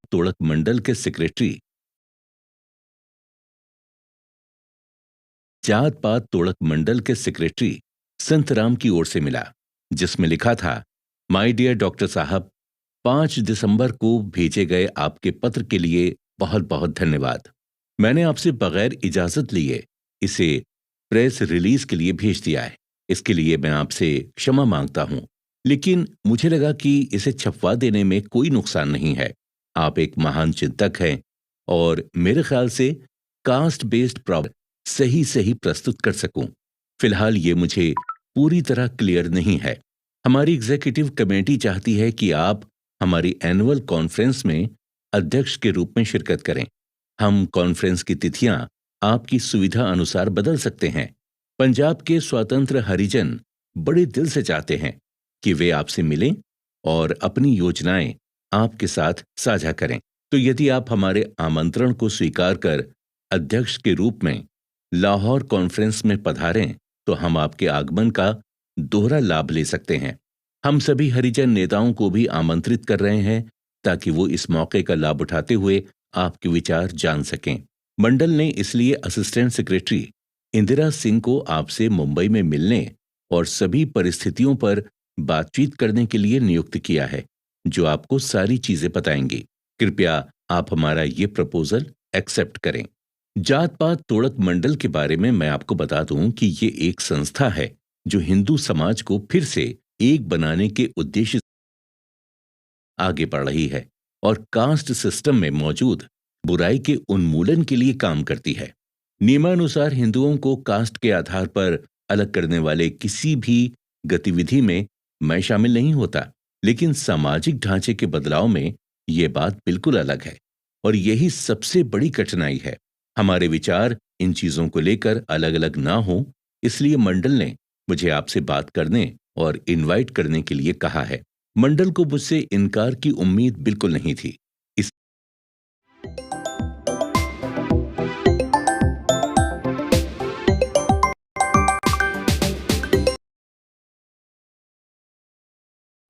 तोड़क मंडल के सेक्रेटरी जात पात तोड़क मंडल के सेक्रेटरी संतराम की ओर से मिला, जिसमें लिखा था, माय डियर डॉक्टर साहब, 5 दिसंबर को भेजे गए आपके पत्र के लिए बहुत बहुत धन्यवाद। मैंने आपसे बगैर इजाजत लिए इसे प्रेस रिलीज के लिए भेज दिया है। इसके लिए मैं आपसे क्षमा मांगता हूं, लेकिन मुझे लगा कि इसे छपवा देने में कोई नुकसान नहीं है। आप एक महान चिंतक हैं और मेरे ख्याल से कास्ट बेस्ड प्रॉब्लम सही सही प्रस्तुत कर सकूं। फिलहाल ये मुझे पूरी तरह क्लियर नहीं है। हमारी एग्जीक्यूटिव कमेटी चाहती है कि आप हमारी एनुअल कॉन्फ्रेंस में अध्यक्ष के रूप में शिरकत करें। हम कॉन्फ्रेंस की तिथियां आपकी सुविधा अनुसार बदल सकते हैं। पंजाब के स्वतंत्र हरिजन बड़े दिल से चाहते हैं कि वे आपसे मिलें और अपनी योजनाएं आपके साथ साझा करें। तो यदि आप हमारे आमंत्रण को स्वीकार कर अध्यक्ष के रूप में लाहौर कॉन्फ्रेंस में पधारें, तो हम आपके आगमन का दोहरा लाभ ले सकते हैं। हम सभी हरिजन नेताओं को भी आमंत्रित कर रहे हैं ताकि वो इस मौके का लाभ उठाते हुए आपके विचार जान सकें। मंडल ने इसलिए असिस्टेंट सेक्रेटरी इंदिरा सिंह को आपसे मुंबई में मिलने और सभी परिस्थितियों पर बातचीत करने के लिए नियुक्त किया है, जो आपको सारी चीजें बताएंगी। कृपया आप हमारा ये प्रपोजल एक्सेप्ट करें। जात पात तोड़क मंडल के बारे में मैं आपको बता दूं कि ये एक संस्था है जो हिंदू समाज को फिर से एक बनाने के उद्देश्य आगे बढ़ रही है और कास्ट सिस्टम में मौजूद बुराई के उन्मूलन के लिए काम करती है। नियमानुसार हिंदुओं को कास्ट के आधार पर अलग करने वाले किसी भी गतिविधि में मैं शामिल नहीं होता, लेकिन सामाजिक ढांचे के बदलाव में ये बात बिल्कुल अलग है और यही सबसे बड़ी कठिनाई है। हमारे विचार इन चीजों को लेकर अलग अलग ना हो, इसलिए मंडल ने मुझे आपसे बात करने और इनवाइट करने के लिए कहा है। मंडल को मुझसे इनकार की उम्मीद बिल्कुल नहीं थी। इस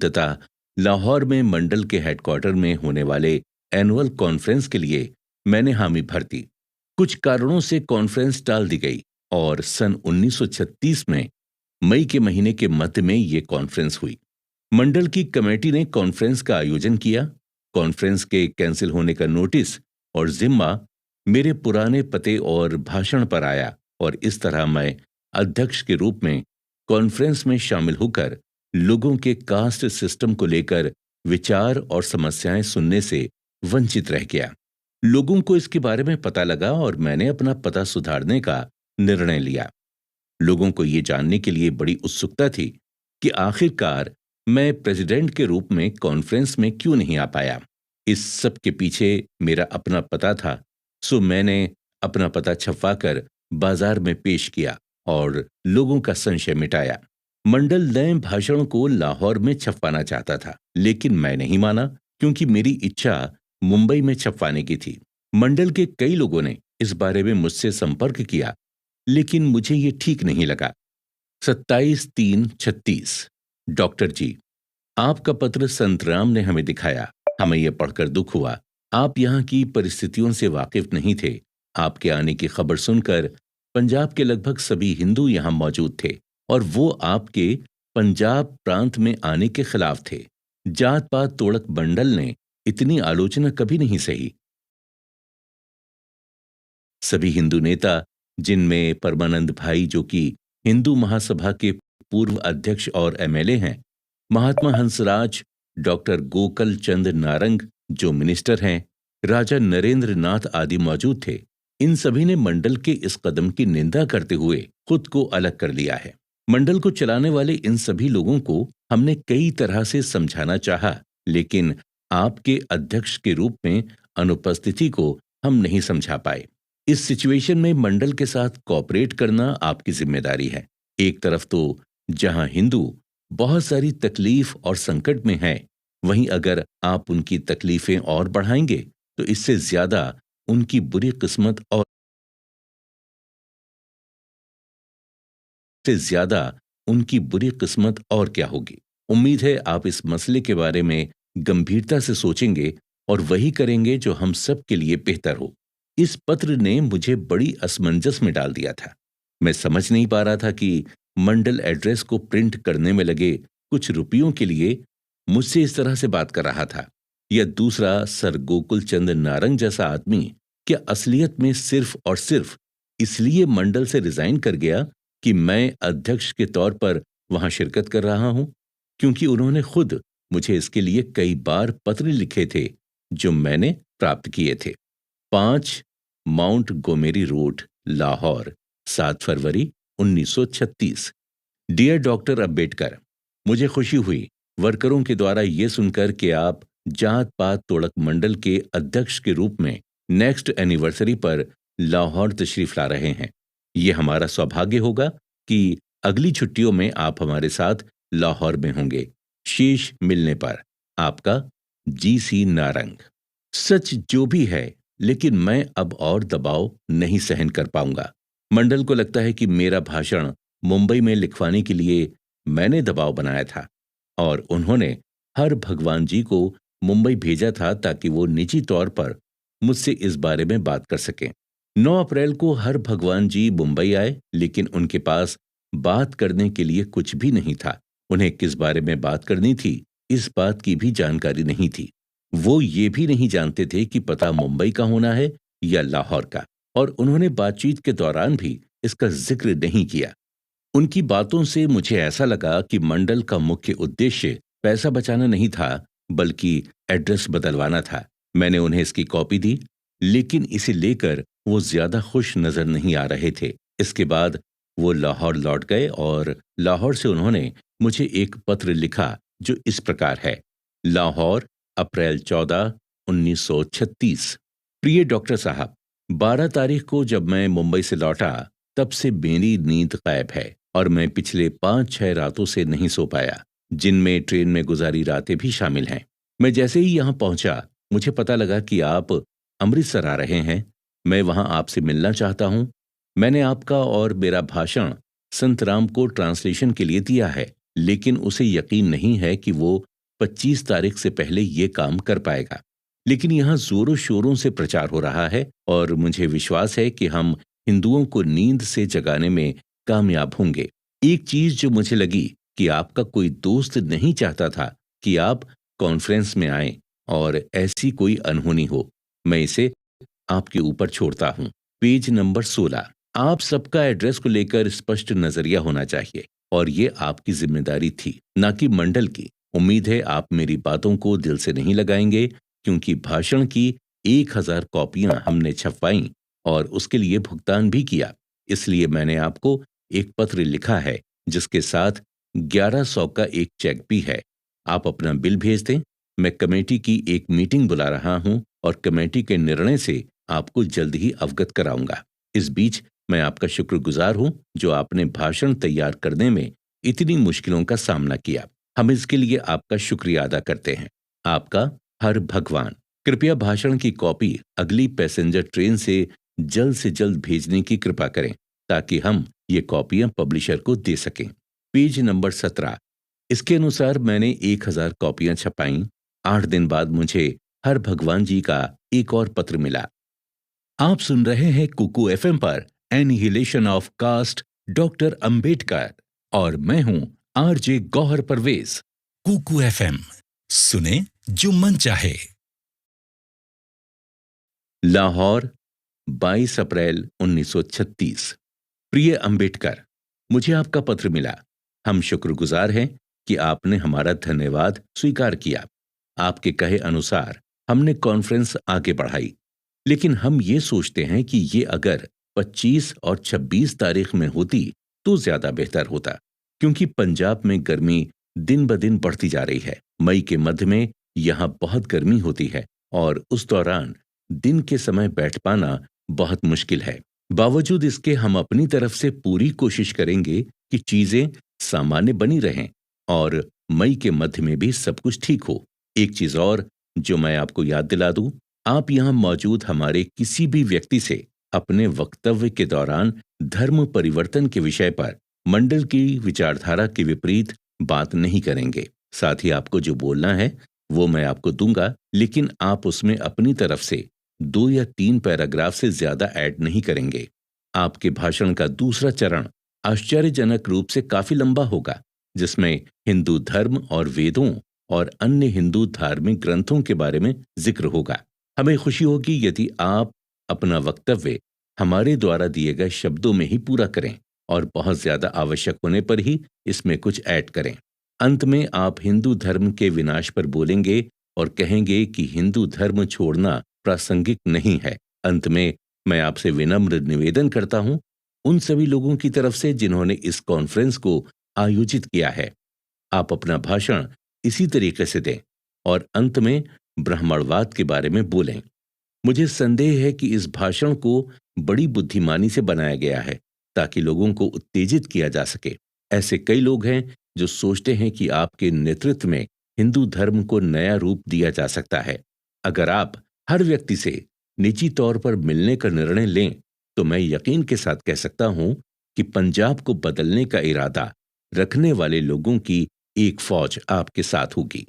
तथा लाहौर में मंडल के हेडक्वार्टर में होने वाले एनुअल कॉन्फ्रेंस के लिए मैंने हामी भर दी। कुछ कारणों से कॉन्फ्रेंस टाल दी गई और सन 1936 में मई के महीने के मध्य में ये कॉन्फ्रेंस हुई। मंडल की कमेटी ने कॉन्फ्रेंस का आयोजन किया। कॉन्फ्रेंस के कैंसिल होने का नोटिस और जिम्मा मेरे पुराने पते और भाषण पर आया और इस तरह मैं अध्यक्ष के रूप में कॉन्फ्रेंस में शामिल होकर लोगों के कास्ट सिस्टम को लेकर विचार और समस्याएं सुनने से वंचित रह गया। लोगों को इसके बारे में पता लगा और मैंने अपना पता सुधारने का निर्णय लिया। लोगों को ये जानने के लिए बड़ी उत्सुकता थी कि आखिरकार मैं प्रेसिडेंट के रूप में कॉन्फ्रेंस में क्यों नहीं आ पाया। इस सब के पीछे मेरा अपना पता था, सो मैंने अपना पता छपवाकर बाजार में पेश किया और लोगों का संशय मिटाया। मंडल नए भाषण को लाहौर में छपवाना चाहता था, लेकिन मैं नहीं माना क्योंकि मेरी इच्छा मुंबई में छपवाने की थी। मंडल के कई लोगों ने इस बारे में मुझसे संपर्क किया, लेकिन मुझे ये ठीक नहीं लगा। 27/3/36 डॉक्टर जी, आपका पत्र संतराम ने हमें दिखाया। हमें यह पढ़कर दुख हुआ। आप यहाँ की परिस्थितियों से वाकिफ नहीं थे। आपके आने की खबर सुनकर पंजाब के लगभग सभी हिंदू यहाँ मौजूद थे और वो आपके पंजाब प्रांत में आने के खिलाफ थे। जात पात तोड़क मंडल ने इतनी आलोचना कभी नहीं सही। सभी हिंदू नेता, जिनमें परमानंद भाई जो कि हिंदू महासभा के पूर्व अध्यक्ष और एमएलए हैं, महात्मा हंसराज, डॉक्टर गोकल चंद नारंग जो मिनिस्टर हैं, राजा नरेंद्र नाथ आदि मौजूद थे। इन सभी ने मंडल के इस कदम की निंदा करते हुए खुद को अलग कर लिया है। मंडल को चलाने वाले इन सभी लोगों को हमने कई तरह से समझाना चाहा, लेकिन आपके अध्यक्ष के रूप में अनुपस्थिति को हम नहीं समझा पाए। इस सिचुएशन में मंडल के साथ कोऑपरेट करना आपकी जिम्मेदारी है। एक तरफ तो जहां हिंदू बहुत सारी तकलीफ और संकट में हैं, वहीं अगर आप उनकी तकलीफें और बढ़ाएंगे तो इससे ज्यादा उनकी बुरी किस्मत और से ज्यादा उनकी बुरी किस्मत और क्या होगी। उम्मीद है आप इस मसले के बारे में गंभीरता से सोचेंगे और वही करेंगे जो हम सब के लिए बेहतर हो। इस पत्र ने मुझे बड़ी असमंजस में डाल दिया था। मैं समझ नहीं पा रहा था कि मंडल एड्रेस को प्रिंट करने में लगे कुछ रुपयों के लिए मुझसे इस तरह से बात कर रहा था। यह दूसरा सर गोकुल चंद नारंग जैसा आदमी क्या असलियत में सिर्फ और सिर्फ इसलिए मंडल से रिजाइन कर गया कि मैं अध्यक्ष के तौर पर वहां शिरकत कर रहा हूं? क्योंकि उन्होंने खुद मुझे इसके लिए कई बार पत्र लिखे थे जो मैंने प्राप्त किए थे। 5 माउंट गोमेरी रोड, लाहौर, 7 फरवरी 1936। डियर डॉक्टर अंबेडकर, मुझे खुशी हुई वर्करों के द्वारा ये सुनकर कि आप जात पात तोड़क मंडल के अध्यक्ष के रूप में नेक्स्ट एनिवर्सरी पर लाहौर तशरीफ ला रहे हैं। ये हमारा सौभाग्य होगा कि अगली छुट्टियों में आप हमारे साथ लाहौर में होंगे। शेष मिलने पर आपका जी.सी. नारंग। सच जो भी है, लेकिन मैं अब और दबाव नहीं सहन कर पाऊंगा। मंडल को लगता है कि मेरा भाषण मुंबई में लिखवाने के लिए मैंने दबाव बनाया था और उन्होंने हर भगवान जी को मुंबई भेजा था ताकि वो निजी तौर पर मुझसे इस बारे में बात कर सकें। 9 अप्रैल को हर भगवान जी मुंबई आए, लेकिन उनके पास बात करने के लिए कुछ भी नहीं था। उन्हें किस बारे में बात करनी थी, इस बात की भी जानकारी नहीं थी। वो ये भी नहीं जानते थे कि पता मुंबई का होना है या लाहौर का, और उन्होंने बातचीत के दौरान भी इसका जिक्र नहीं किया। उनकी बातों से मुझे ऐसा लगा कि मंडल का मुख्य उद्देश्य पैसा बचाना नहीं था, बल्कि एड्रेस बदलवाना था। मैंने उन्हें इसकी कॉपी दी, लेकिन इसे लेकर वो ज्यादा खुश नजर नहीं आ रहे थे। इसके बाद वो लाहौर लौट गए और लाहौर से उन्होंने मुझे एक पत्र लिखा जो इस प्रकार है। लाहौर, अप्रैल 14, 1936। प्रिय डॉक्टर साहब, 12 तारीख को जब मैं मुंबई से लौटा तब से मेरी नींद गायब है और मैं पिछले 5-6 रातों से नहीं सो पाया, जिनमें ट्रेन में गुजारी रातें भी शामिल हैं। मैं जैसे ही यहाँ पहुंचा, मुझे पता लगा कि आप अमृतसर आ रहे हैं। मैं वहां आपसे मिलना चाहता हूं। मैंने आपका और मेरा भाषण संतराम को ट्रांसलेशन के लिए दिया है, लेकिन उसे यकीन नहीं है कि वो 25 तारीख से पहले ये काम कर पाएगा। लेकिन यहाँ जोरों शोरों से प्रचार हो रहा है और मुझे विश्वास है कि हम हिंदुओं को नींद से जगाने में कामयाब होंगे। एक चीज जो मुझे लगी कि आपका कोई दोस्त नहीं चाहता था कि आप कॉन्फ्रेंस में आएं और ऐसी कोई अनहोनी हो। मैं इसे आपके ऊपर छोड़ता हूं। Page number 16। आप सबका एड्रेस को लेकर स्पष्ट नजरिया होना चाहिए और ये आपकी जिम्मेदारी थी, ना कि मंडल की। उम्मीद है आप मेरी बातों को दिल से नहीं लगाएंगे, क्योंकि भाषण की 1000 कॉपियां हमने छपवाई और उसके लिए भुगतान भी किया। इसलिए मैंने आपको एक पत्र लिखा है जिसके साथ 1100 का एक चेक भी है। आप अपना बिल भेज दें। मैं कमेटी की एक मीटिंग बुला रहा हूं और कमेटी के निर्णय से आपको जल्द ही अवगत कराऊंगा। इस बीच मैं आपका शुक्रगुजार हूं जो आपने भाषण तैयार करने में इतनी मुश्किलों का सामना किया। हम इसके लिए आपका शुक्रिया अदा करते हैं। आपका हर भगवान। कृपया भाषण की कॉपी अगली पैसेंजर ट्रेन से जल्द भेजने की कृपा करें ताकि हम ये कॉपियां पब्लिशर को दे सकें। Page number 17। इसके अनुसार मैंने 1000 कॉपियां छपाई। 8 दिन बाद मुझे हर भगवान जी का एक और पत्र मिला। आप सुन रहे हैं कुकू एफएम पर annihilation of caste doctor Ambedkar और मैं हूं आरजे गौहर परवेज। कुकू एफएम, सुने जो मन चाहे। लाहौर, 22 अप्रैल 1936। प्रिय अंबेडकर, मुझे आपका पत्र मिला। हम शुक्रगुजार हैं कि आपने हमारा धन्यवाद स्वीकार किया। आपके कहे अनुसार हमने कॉन्फ्रेंस आगे बढ़ाई, लेकिन हम ये सोचते हैं कि ये अगर 25 और 26 तारीख में होती तो ज्यादा बेहतर होता, क्योंकि पंजाब में गर्मी दिन ब दिन बढ़ती जा रही है। मई के मध्य में यहाँ बहुत गर्मी होती है और उस दौरान दिन के समय बैठ पाना बहुत मुश्किल है। बावजूद इसके हम अपनी तरफ से पूरी कोशिश करेंगे कि चीजें सामान्य बनी रहें और मई के मध्य में भी सब कुछ ठीक हो। एक चीज और जो मैं आपको याद दिला दूं, आप यहाँ मौजूद हमारे किसी भी व्यक्ति से अपने वक्तव्य के दौरान धर्म परिवर्तन के विषय पर मंडल की विचारधारा के विपरीत बात नहीं करेंगे। साथ ही आपको जो बोलना है वो मैं आपको दूंगा, लेकिन आप उसमें अपनी तरफ से 2 या 3 पैराग्राफ से ज्यादा ऐड नहीं करेंगे। आपके भाषण का दूसरा चरण आश्चर्यजनक रूप से काफी लंबा होगा, जिसमें हिंदू धर्म और वेदों और अन्य हिंदू धार्मिक ग्रंथों के बारे में जिक्र होगा। हमें खुशी होगी यदि आप अपना वक्तव्य हमारे द्वारा दिए गए शब्दों में ही पूरा करें और बहुत ज्यादा आवश्यक होने पर ही इसमें कुछ ऐड करें। अंत में आप हिंदू धर्म के विनाश पर बोलेंगे और कहेंगे कि हिंदू धर्म छोड़ना प्रासंगिक नहीं है। अंत में मैं आपसे विनम्र निवेदन करता हूं, उन सभी लोगों की तरफ से जिन्होंने इस कॉन्फ्रेंस को आयोजित किया है, आप अपना भाषण इसी तरीके से दें और अंत में ब्राह्मणवाद के बारे में बोलें। मुझे संदेह है कि इस भाषण को बड़ी बुद्धिमानी से बनाया गया है ताकि लोगों को उत्तेजित किया जा सके। ऐसे कई लोग हैं जो सोचते हैं कि आपके नेतृत्व में हिंदू धर्म को नया रूप दिया जा सकता है। अगर आप हर व्यक्ति से निजी तौर पर मिलने का निर्णय लें तो मैं यकीन के साथ कह सकता हूं कि पंजाब को बदलने का इरादा रखने वाले लोगों की एक फौज आपके साथ होगी।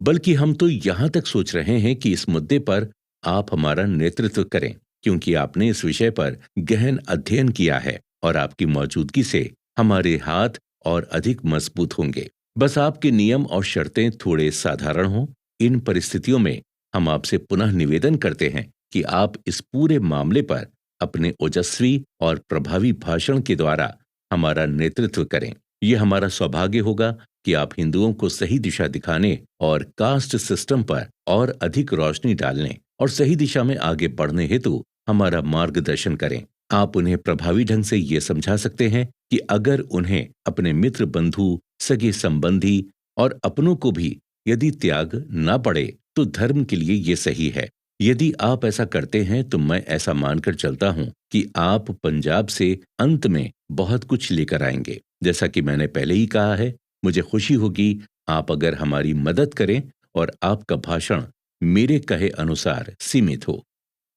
बल्कि हम तो यहां तक सोच रहे हैं कि इस मुद्दे पर आप हमारा नेतृत्व करें, क्योंकि आपने इस विषय पर गहन अध्ययन किया है और आपकी मौजूदगी से हमारे हाथ और अधिक मजबूत होंगे। बस आपके नियम और शर्तें थोड़े साधारण हों। इन परिस्थितियों में हम आपसे पुनः निवेदन करते हैं कि आप इस पूरे मामले पर अपने ओजस्वी और प्रभावी भाषण के द्वारा हमारा नेतृत्व करें। यह हमारा सौभाग्य होगा कि आप हिंदुओं को सही दिशा दिखाने और कास्ट सिस्टम पर और अधिक रोशनी डालने और सही दिशा में आगे बढ़ने हेतु हमारा मार्गदर्शन करें। आप उन्हें प्रभावी ढंग से ये समझा सकते हैं कि अगर उन्हें अपने मित्र, बंधु, सगे संबंधी और अपनों को भी यदि त्याग न पड़े तो धर्म के लिए ये सही है। यदि आप ऐसा करते हैं तो मैं ऐसा मानकर चलता हूं कि आप पंजाब से अंत में बहुत कुछ लेकर आएंगे। जैसा कि मैंने पहले ही कहा है, मुझे खुशी होगी आप अगर हमारी मदद करें और आपका भाषण मेरे कहे अनुसार सीमित हो।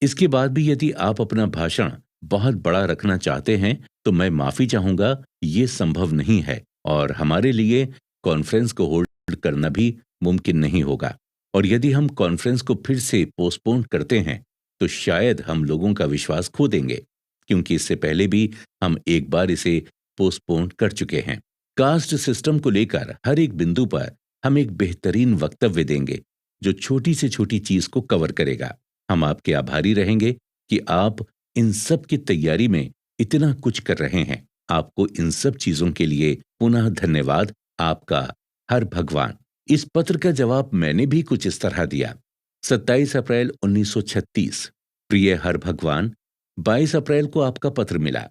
इसके बाद भी यदि आप अपना भाषण बहुत बड़ा रखना चाहते हैं तो मैं माफी चाहूंगा, ये संभव नहीं है और हमारे लिए कॉन्फ्रेंस को होल्ड करना भी मुमकिन नहीं होगा। और यदि हम कॉन्फ्रेंस को फिर से पोस्टपोन करते हैं तो शायद हम लोगों का विश्वास खो देंगे, क्योंकि इससे पहले भी हम एक बार इसे पोस्टपोन कर चुके हैं। कास्ट सिस्टम को लेकर हर एक बिंदु पर हम एक बेहतरीन वक्तव्य देंगे जो छोटी से छोटी चीज को कवर करेगा। हम आपके आभारी रहेंगे कि आप इन सब की तैयारी में इतना कुछ कर रहे हैं। आपको इन सब चीजों के लिए पुनः धन्यवाद। आपका हर भगवान। इस पत्र का जवाब मैंने भी कुछ इस तरह दिया। 27 अप्रैल 1936। प्रिय हर भगवान, 22 अप्रैल को आपका पत्र मिला।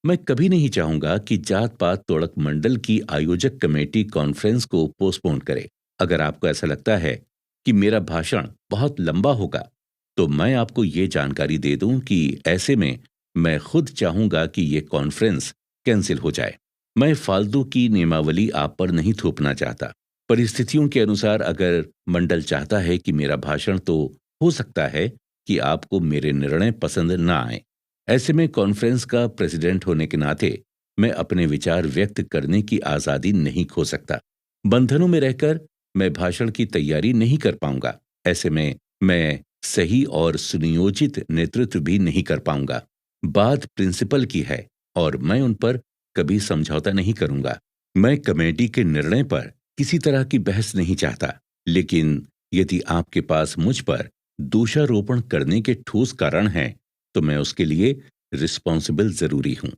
मैं कभी नहीं चाहूंगा कि जात पात तोड़क मंडल की आयोजक कमेटी कॉन्फ्रेंस को पोस्टपोन करे। अगर आपको ऐसा लगता है कि मेरा भाषण बहुत लंबा होगा तो मैं आपको ये जानकारी दे दूं कि ऐसे में मैं खुद चाहूंगा कि ये कॉन्फ्रेंस कैंसिल हो जाए। मैं फालतू की नियमावली आप पर नहीं थोपना चाहता। परिस्थितियों के अनुसार अगर मंडल चाहता है कि मेरा भाषण, तो हो सकता है कि आपको मेरे निर्णय पसंद ना आए। ऐसे में कॉन्फ्रेंस का प्रेसिडेंट होने के नाते मैं अपने विचार व्यक्त करने की आजादी नहीं खो सकता। बंधनों में रहकर मैं भाषण की तैयारी नहीं कर पाऊंगा। ऐसे में मैं सही और सुनियोजित नेतृत्व भी नहीं कर पाऊंगा। बात प्रिंसिपल की है और मैं उन पर कभी समझौता नहीं करूंगा। मैं कमेटी के निर्णय पर किसी तरह की बहस नहीं चाहता, लेकिन यदि आपके पास मुझ पर दोषारोपण करने के ठोस कारण हैं तो मैं उसके लिए रिस्पॉन्सिबल जरूरी हूं।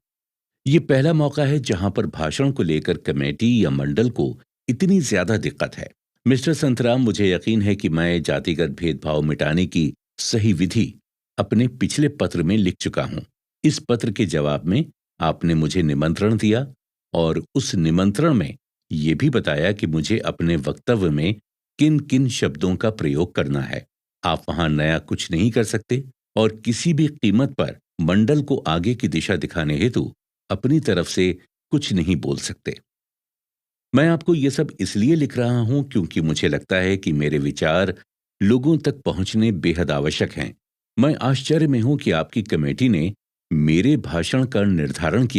ये पहला मौका है जहां पर भाषण को लेकर कमेटी या मंडल को इतनी ज्यादा दिक्कत है। मिस्टर संतराम, मुझे यकीन है कि मैं जातिगत भेदभाव मिटाने की सही विधि अपने पिछले पत्र में लिख चुका हूं। इस पत्र के जवाब में आपने मुझे निमंत्रण दिया और उस निमंत्रण में यह भी बताया कि मुझे अपने वक्तव्य में किन किन शब्दों का प्रयोग करना है। आप वहां नया कुछ नहीं कर सकते और किसी भी कीमत पर मंडल को आगे की दिशा दिखाने हेतु अपनी तरफ से कुछ नहीं बोल सकते। मैं आपको ये सब इसलिए लिख रहा हूं क्योंकि मुझे लगता है कि मेरे विचार लोगों तक पहुंचने बेहद आवश्यक हैं। मैं आश्चर्य में हूं कि आपकी कमेटी ने मेरे भाषण का निर्धारण किया